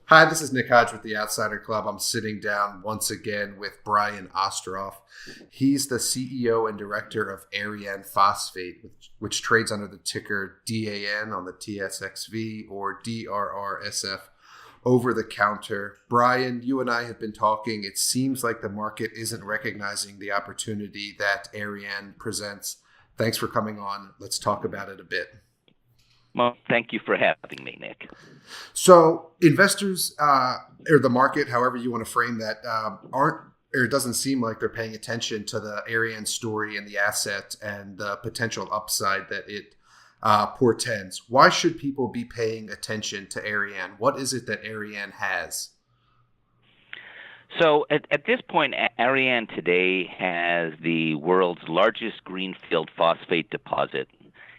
Hi, this is Nick Hodge with the Outsider Club. I'm sitting down once again with Brian Ostroff. He's the CEO and director of Arianne Phosphate, which trades under the ticker DAN on the TSX-V or DRRSF over the counter. Brian, you and I have been talking. It seems like the market isn't recognizing the opportunity that Arianne presents. Thanks for coming on. Let's talk about it a bit. Well, thank you for having me, Nick. So investors or the market, however you want to frame that, aren't, or it doesn't seem like they're paying attention to the Arianne story and the asset and the potential upside that it portends. Why should people be paying attention to Arianne? What is it that Arianne has? So at this point, Arianne today has the world's largest greenfield phosphate deposit.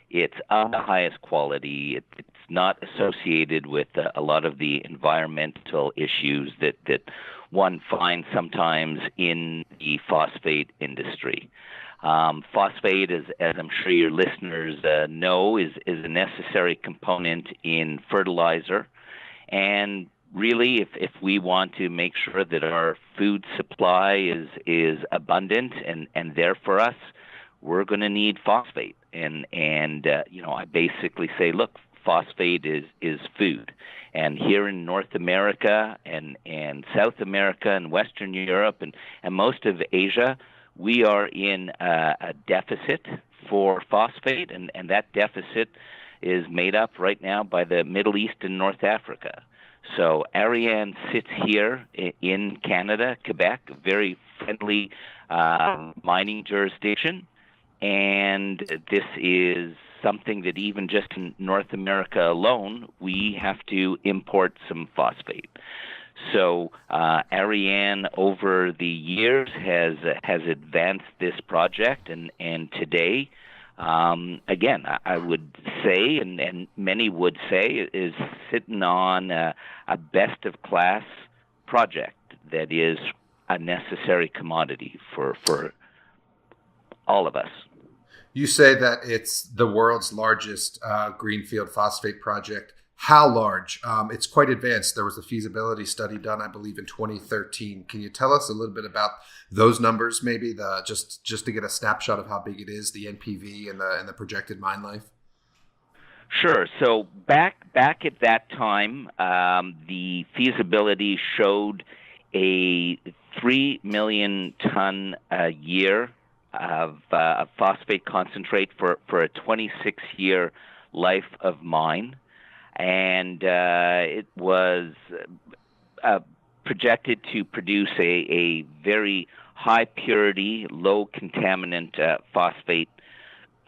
It's of the highest quality. It's not associated with a lot of the environmental issues that one finds sometimes in the phosphate industry. Phosphate, as I'm sure your listeners know, is a necessary component in fertilizer. And really, if we want to make sure that our food supply is abundant and there for us, we're going to need phosphate. And I basically say, look, phosphate is food. And here in North America and South America and Western Europe and most of Asia, we are in a deficit for phosphate, and that deficit is made up right now by the Middle East and North Africa. So Arianne sits here in Canada, Quebec, a very friendly mining jurisdiction. And this is something that even just in North America alone, we have to import some phosphate. So Arianne, over the years, has advanced this project, and today, again, I would say, and many would say, is sitting on a best-of-class project that is a necessary commodity for all of us. You say that it's the world's largest greenfield phosphate project. How large? It's quite advanced. There was a feasibility study done, I believe, in 2013. Can you tell us a little bit about those numbers, maybe just to get a snapshot of how big it is, the NPV and the projected mine life? Sure. So back at that time, the feasibility showed a 3 million ton a year of phosphate concentrate for a 26-year life of mine. And it was projected to produce a very high purity, low contaminant phosphate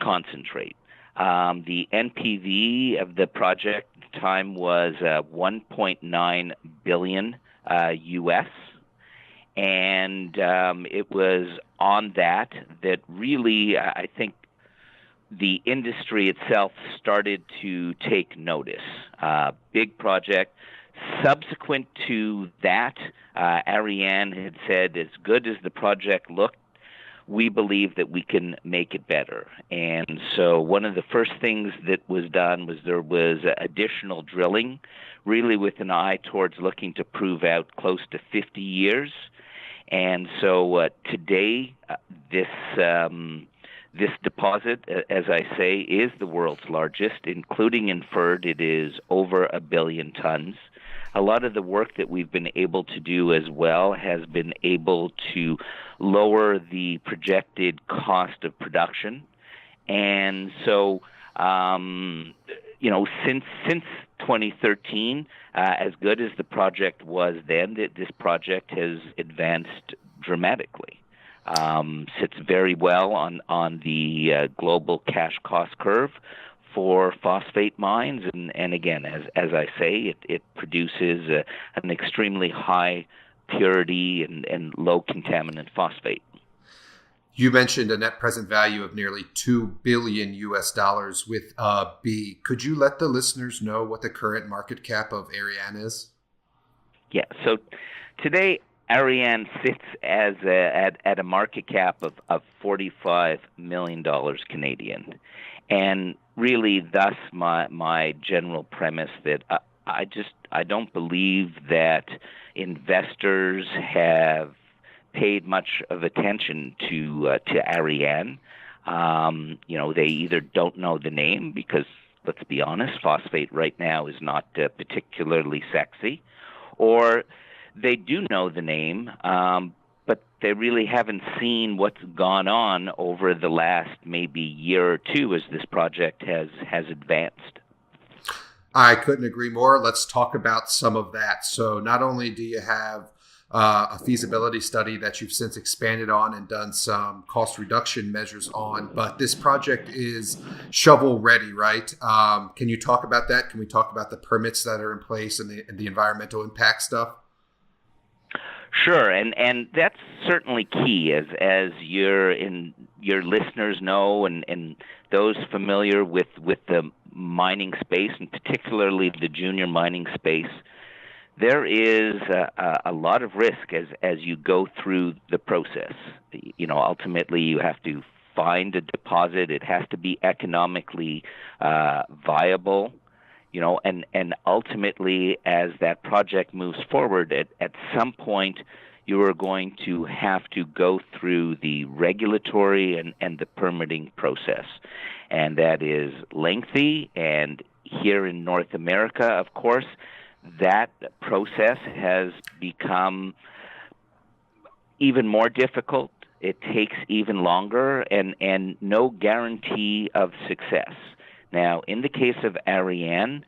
concentrate. The NPV of the project at the time was 1.9 billion US. And it was on that really, I think, the industry itself started to take notice. Big project. Subsequent to that, Arianne had said, as good as the project looked, we believe that we can make it better. And so one of the first things that was done was there was additional drilling, really with an eye towards looking to prove out close to 50 years. And so today, this deposit, as I say, is the world's largest, including inferred. It is over 1 billion tons. A lot of the work that we've been able to do as well has been able to lower the projected cost of production. And so, since 2013, as good as the project was then, this project has advanced dramatically. Sits very well on the global cash cost curve for phosphate mines, and again, as I say, it produces an extremely high purity and low contaminant phosphate. You mentioned a net present value of nearly $2 billion US with a B. Could you let the listeners know what the current market cap of Arianne is? Yeah, so today Arianne sits at a market cap of $45 million Canadian. And really, thus my general premise that I don't believe that investors have paid much of attention to Arianne. They either don't know the name because, let's be honest, phosphate right now is not particularly sexy, or they do know the name, but they really haven't seen what's gone on over the last maybe year or two as this project has advanced. I couldn't agree more. Let's talk about some of that. So not only do you have a feasibility study that you've since expanded on and done some cost reduction measures on, but this project is shovel ready, right? Can you talk about that? Can we talk about the permits that are in place and the environmental impact stuff? Sure, and that's certainly key, as your listeners know, and those familiar with the mining space, and particularly the junior mining space. There is a lot of risk as you go through the process. Ultimately, you have to find a deposit. It has to be economically viable. And ultimately, as that project moves forward, at some point, you are going to have to go through the regulatory and the permitting process. And that is lengthy. And here in North America, of course, that process has become even more difficult. It takes even longer and no guarantee of success. Now, in the case of Arianne,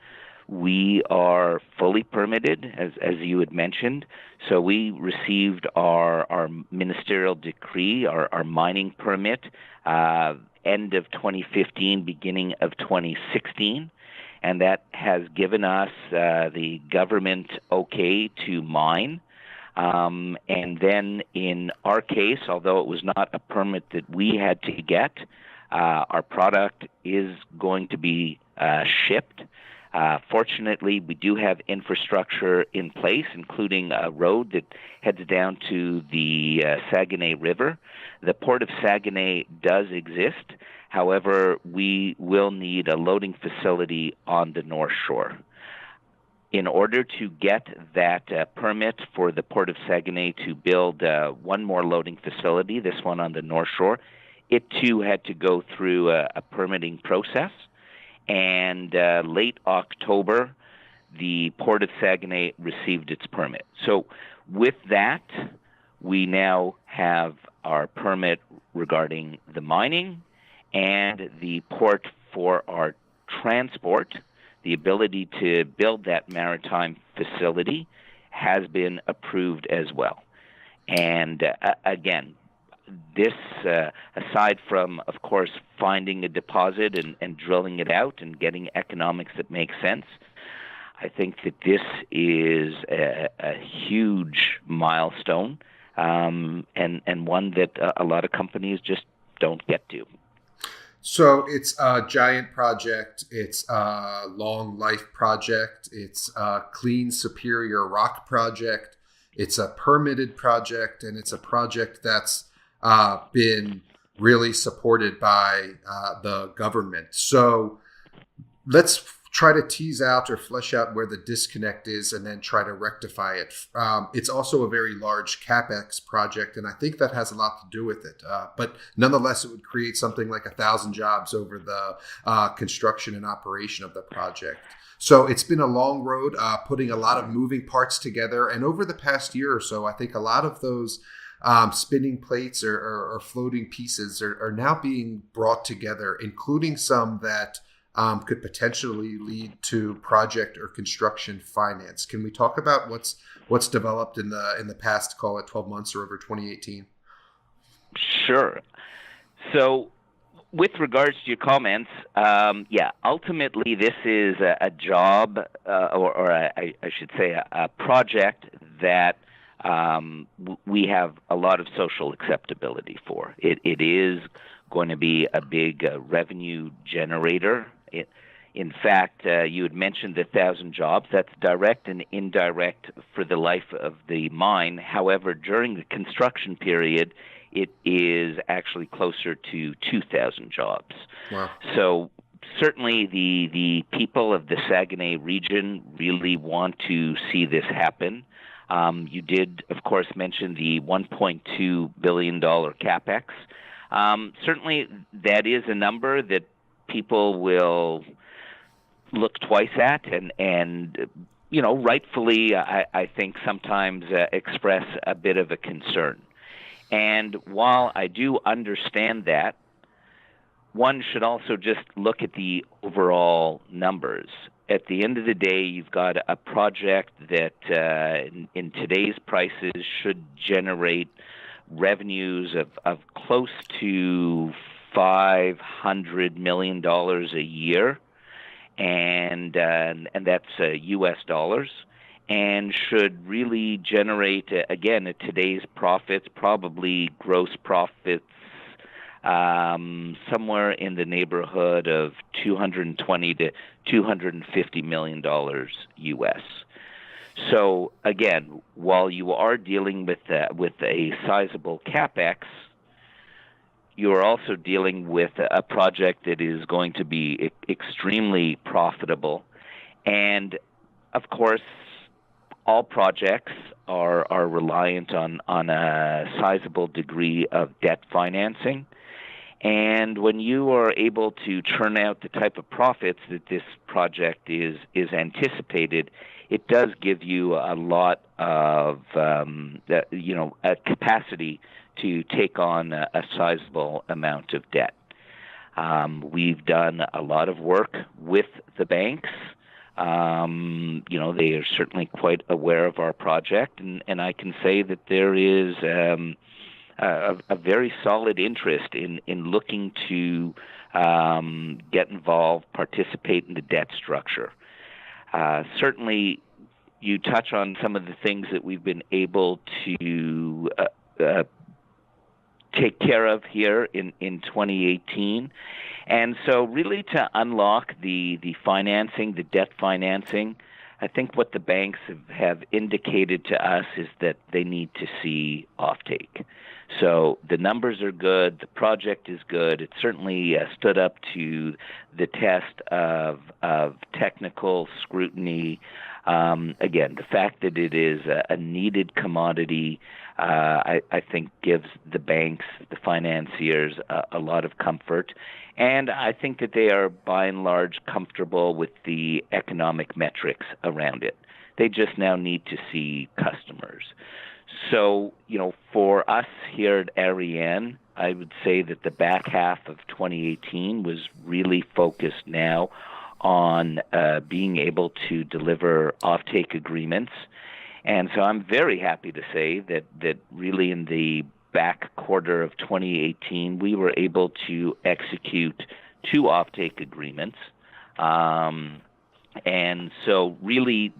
we are fully permitted, as you had mentioned. So we received our ministerial decree, our mining permit, end of 2015, beginning of 2016. And that has given us the government okay to mine. And then in our case, although it was not a permit that we had to get, our product is going to be shipped. Fortunately, we do have infrastructure in place, including a road that heads down to the Saguenay River. The Port of Saguenay does exist. However, we will need a loading facility on the North Shore. In order to get that permit for the Port of Saguenay to build one more loading facility, this one on the North Shore, it too had to go through a permitting process. And late October, the Port of Saguenay received its permit. So with that, we now have our permit regarding the mining and the port for our transport. The ability to build that maritime facility has been approved as well. And again, this, aside from, of course, finding a deposit and drilling it out and getting economics that make sense, I think that this is a huge milestone and one that a lot of companies just don't get to. So it's a giant project. It's a long life project. It's a clean, superior rock project. It's a permitted project, and it's a project that's been really supported by the government. So let's try to tease out or flesh out where the disconnect is and then try to rectify it. It's also a very large CapEx project, and I think that has a lot to do with it. But nonetheless, it would create something like 1,000 jobs over the construction and operation of the project. So it's been a long road, putting a lot of moving parts together. And over the past year or so, I think a lot of those spinning plates or floating pieces are now being brought together, including some that could potentially lead to project or construction finance. Can we talk about what's developed in the past, call it 12 months or over 2018? Sure. So with regards to your comments, ultimately this is a job, or I should say a project that we have a lot of social acceptability for. It is going to be a big revenue generator. In fact, you had mentioned the 1,000 jobs. That's direct and indirect for the life of the mine. However, during the construction period, it is actually closer to 2,000 jobs. Wow. So Certainly, the people of the Saguenay region really want to see this happen. You did, of course, mention the $1.2 billion CapEx. Certainly, that is a number that people will look twice at, and rightfully, I think sometimes express a bit of a concern. And while I do understand that, one should also just look at the overall numbers. At the end of the day, you've got a project that in today's prices should generate revenues of close to $500 million a year, and that's U.S. dollars, and should really generate, again, at today's profits, probably gross profits somewhere in the neighborhood of $220 to $250 million U.S. So again, while you are dealing with a sizable CapEx, you are also dealing with a project that is going to be extremely profitable, and of course, all projects are reliant on a sizable degree of debt financing. And when you are able to churn out the type of profits that this project is anticipated, it does give you a lot of a capacity to take on a sizable amount of debt. We've done a lot of work with the banks. They are certainly quite aware of our project, and I can say that there is a very solid interest in looking to get involved, participate in the debt structure. Certainly, you touch on some of the things that we've been able to take care of here in 2018. And so really to unlock the financing, the debt financing, I think what the banks have indicated to us is that they need to see offtake. So the numbers are good, the project is good, it certainly stood up to the test of technical scrutiny. Again, the fact that it is a needed commodity, I think gives the banks, the financiers, a lot of comfort. And I think that they are, by and large, comfortable with the economic metrics around it. They just now need to see customers. So, for us here at Arianne, I would say that the back half of 2018 was really focused now on being able to deliver offtake agreements. And so I'm very happy to say that really in the back quarter of 2018, we were able to execute 2 offtake agreements. And so really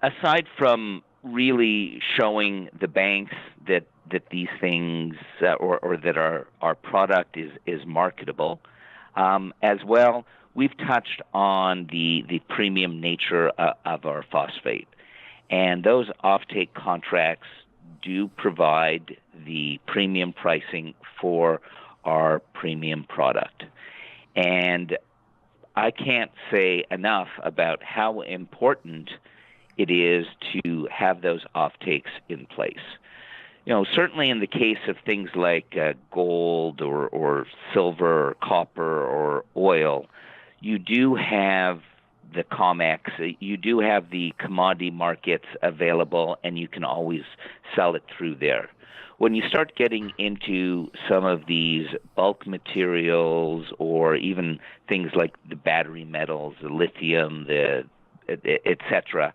aside from really showing the banks that these things or that our product is marketable, as well, we've touched on the premium nature of our phosphate. And those offtake contracts do provide the premium pricing for our premium product. And I can't say enough about how important it is to have those offtakes in place. Certainly in the case of things like gold or silver or copper or oil, you do have the COMEX, you do have the commodity markets available, and you can always sell it through there. When you start getting into some of these bulk materials or even things like the battery metals, the lithium, et cetera,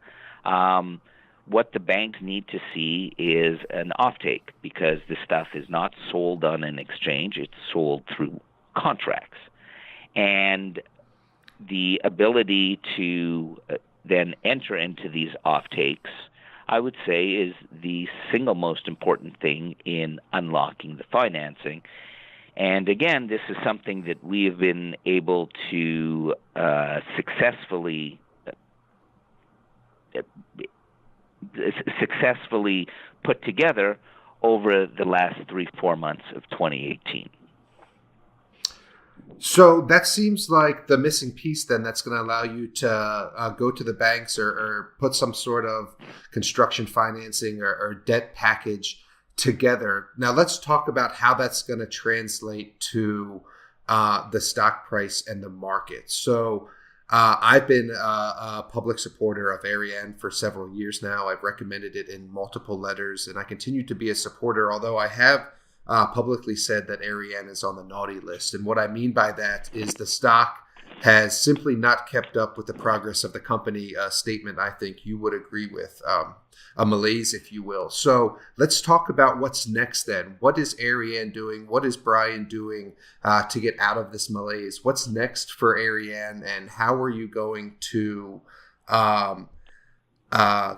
what the banks need to see is an offtake, because this stuff is not sold on an exchange, it's sold through contracts. And the ability to then enter into these offtakes, I would say, is the single most important thing in unlocking the financing. And again, this is something that we have been able to successfully put together over the last 3-4 months of 2018. So that seems like the missing piece then that's going to allow you to go to the banks or put some sort of construction financing or debt package together. Now let's talk about how that's going to translate to the stock price and the market. So I've been a public supporter of Arianne for several years now. I've recommended it in multiple letters, and I continue to be a supporter, although I have publicly said that Arianne is on the naughty list. And what I mean by that is the stock has simply not kept up with the progress of the company, a statement I think you would agree with, a malaise, if you will. So let's talk about what's next then. What is Arianne doing? What is Brian doing to get out of this malaise? What's next for Arianne, and how are you going to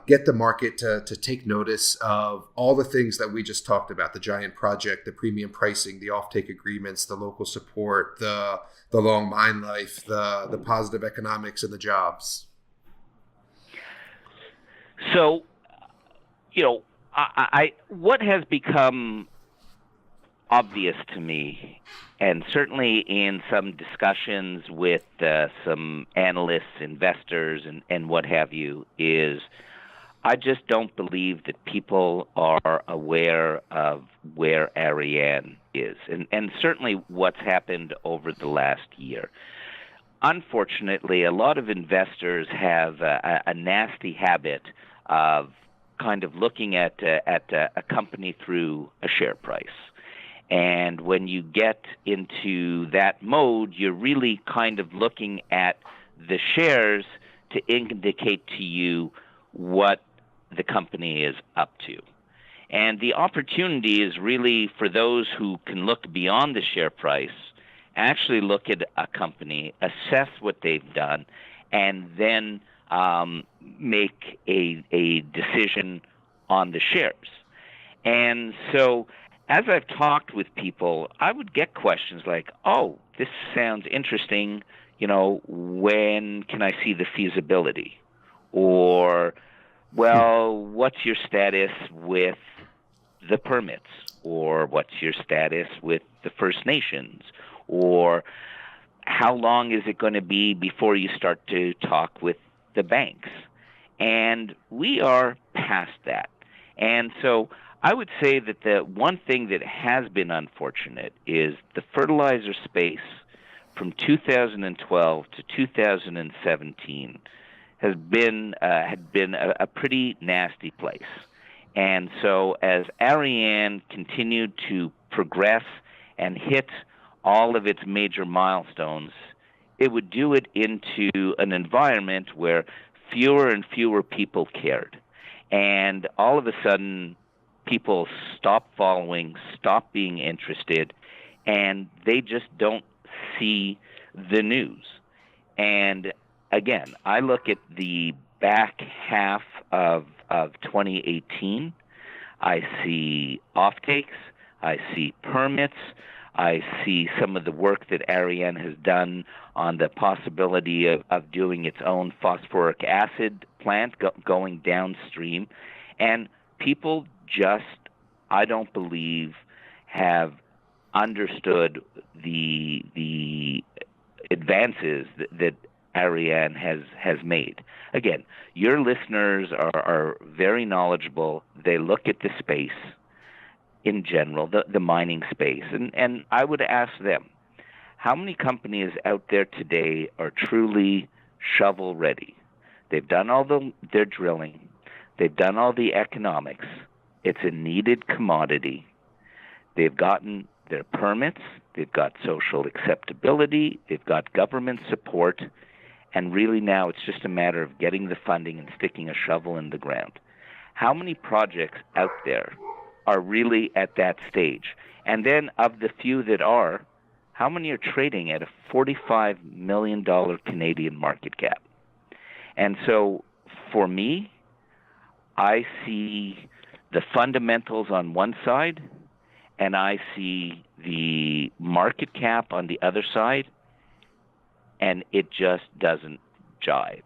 get the market to take notice of all the things that we just talked about: the giant project, the premium pricing, the offtake agreements, the local support, the long mine life, the positive economics, and the jobs? So, I what has become obvious to me, and certainly in some discussions with some analysts, investors, and what have you, is I just don't believe that people are aware of where Arianne is, and certainly what's happened over the last year. Unfortunately, a lot of investors have a nasty habit of kind of looking at a company through a share price. And when you get into that mode, you're really kind of looking at the shares to indicate to you what the company is up to. And the opportunity is really for those who can look beyond the share price, actually look at a company, assess what they've done, and then make a decision on the shares. And so as I've talked with people, I would get questions like, oh, this sounds interesting, when can I see the feasibility? Or, well, what's your status with the permits? Or what's your status with the First Nations? Or how long is it going to be before you start to talk with the banks? And we are past that. And so I would say that the one thing that has been unfortunate is the fertilizer space from 2012 to 2017 had been a pretty nasty place. And so as Arianne continued to progress and hit all of its major milestones, it would do it into an environment where fewer and fewer people cared. And all of a sudden, people stop following, stop being interested, and they just don't see the news. And again, I look at the back half of 2018. I see offtakes, I see permits, I see some of the work that Arianne has done on the possibility of doing its own phosphoric acid plant going downstream. And people just, I don't believe, have understood the advances that Arianne has made. Again, your listeners are very knowledgeable. They look at the space in general, the mining space. And I would ask them, how many companies out there today are truly shovel ready? They've done all their drilling. They've done all the economics. It's a needed commodity. They've gotten their permits. They've got social acceptability. They've got government support. And really now it's just a matter of getting the funding and sticking a shovel in the ground. How many projects out there are really at that stage? And then of the few that are, how many are trading at a $45 million Canadian market cap? And so for me, I see the fundamentals on one side, and I see the market cap on the other side, and it just doesn't jive.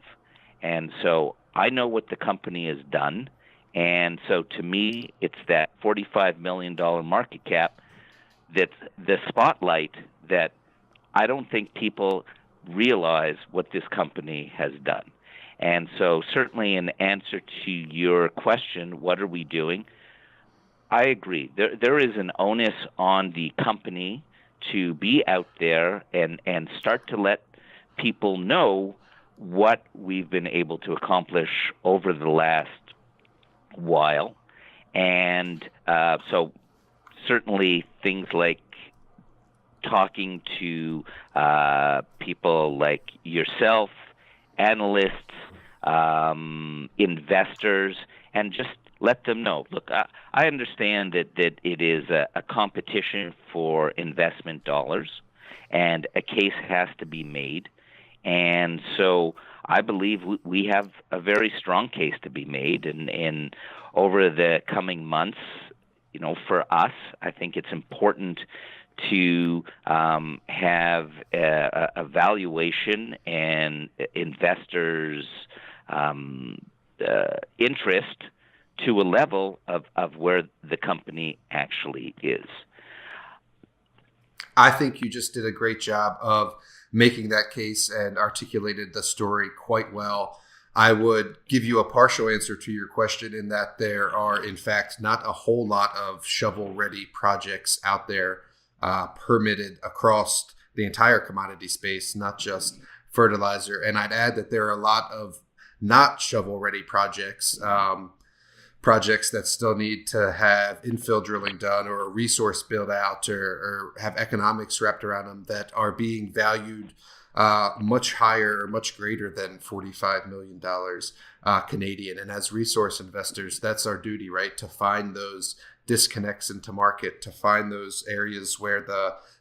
And so I know what the company has done, and so to me, it's that $45 million market cap that's the spotlight that I don't think people realize what this company has done. And so certainly in answer to your question, what are we doing? I agree. There is an onus on the company to be out there and start to let people know what we've been able to accomplish over the last while. And so certainly things like talking to people like yourself, analysts, investors, and just let them know. Look, I understand that it is a competition for investment dollars, and a case has to be made. And so I believe we have a very strong case to be made. And over the coming months, for us, I think it's important to have a valuation and investors' interest to a level of where the company actually is. I think you just did a great job of making that case and articulated the story quite well. I would give you a partial answer to your question in that there are, in fact, not a whole lot of shovel-ready projects out there permitted across the entire commodity space, not just fertilizer. And I'd add that there are a lot of not shovel-ready projects, projects that still need to have infill drilling done or a resource build out or have economics wrapped around them that are being valued much higher or much greater than $45 million Canadian. And as resource investors, that's our duty, right? To find those disconnects into market, to find those areas where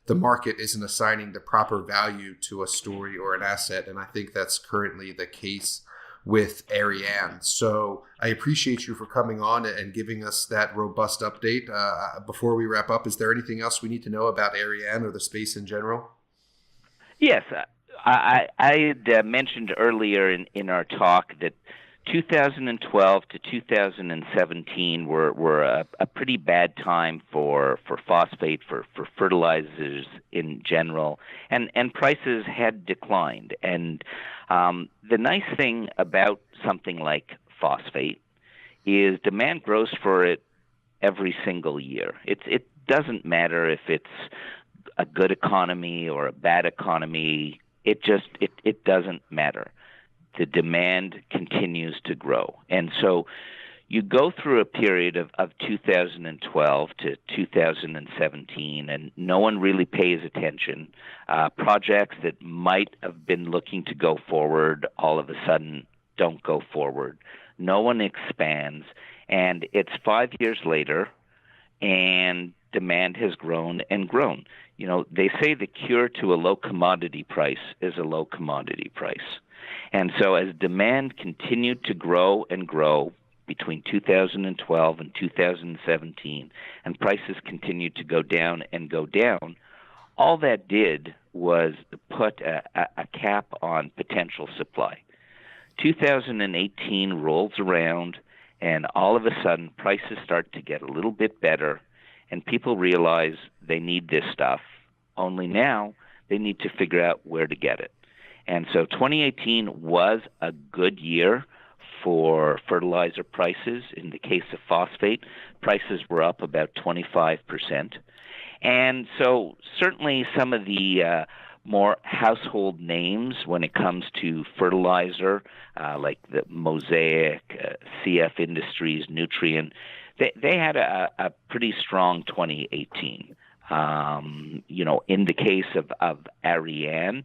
the market isn't assigning the proper value to a story or an asset. And I think that's currently the case with Arianne. So I appreciate you for coming on and giving us that robust update. Before we wrap up, is there anything else we need to know about Arianne or the space in general? Yes. I had mentioned earlier in our talk that 2012 to 2017 were a pretty bad time for phosphate, for fertilizers in general, and prices had declined. And the nice thing about something like phosphate is demand grows for it every single year. It doesn't matter if it's a good economy or a bad economy. It doesn't matter. The demand continues to grow. And so you go through a period of 2012 to 2017, and no one really pays attention. Projects that might have been looking to go forward all of a sudden don't go forward. No one expands. And it's 5 years later, and demand has grown and grown. They say the cure to a low commodity price is a low commodity price. And so as demand continued to grow and grow between 2012 and 2017, and prices continued to go down and go down, all that did was put a cap on potential supply. 2018 rolls around, and all of a sudden prices start to get a little bit better, and people realize they need this stuff. Only now they need to figure out where to get it. And so 2018 was a good year for fertilizer prices. In the case of phosphate, prices were up about 25%. And so certainly some of the more household names when it comes to fertilizer, like the Mosaic, CF Industries, Nutrien, they had a pretty strong 2018. In the case of Arianne,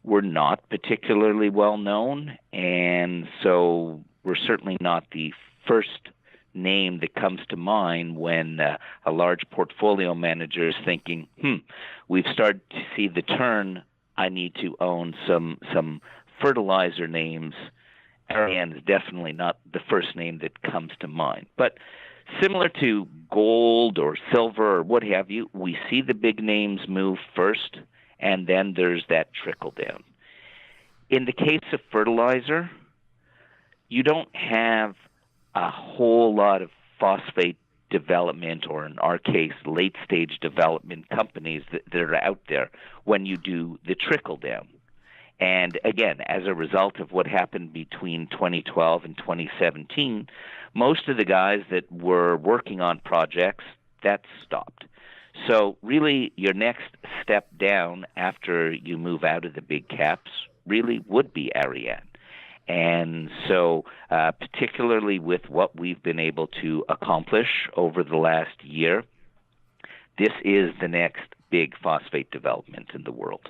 we're not particularly well known, and so we're certainly not the first name that comes to mind when a large portfolio manager is thinking, we've started to see the turn. I need to own some fertilizer names. Arianne is definitely not the first name that comes to mind. But similar to gold or silver or what have you, we see the big names move first, and then there's that trickle down. In the case of fertilizer, you don't have a whole lot of phosphate development, or in our case, late stage development companies that are out there when you do the trickle down. And again, as a result of what happened between 2012 and 2017, most of the guys that were working on projects, that stopped. So really, your next step down after you move out of the big caps really would be Arianne. And so particularly with what we've been able to accomplish over the last year, this is the next big phosphate development in the world.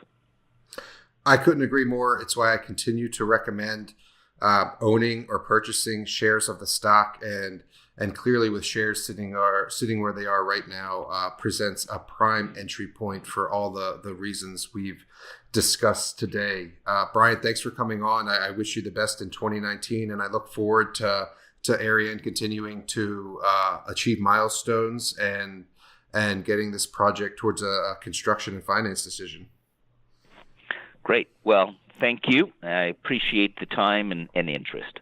I couldn't agree more. It's why I continue to recommend owning or purchasing shares of the stock, and clearly with shares sitting where they are right now presents a prime entry point for all the reasons we've discussed today. Brian, thanks for coming on. I wish you the best in 2019, and I look forward to Arianne continuing to achieve milestones and getting this project towards a construction and finance decision. Great. Well, thank you. I appreciate the time and interest.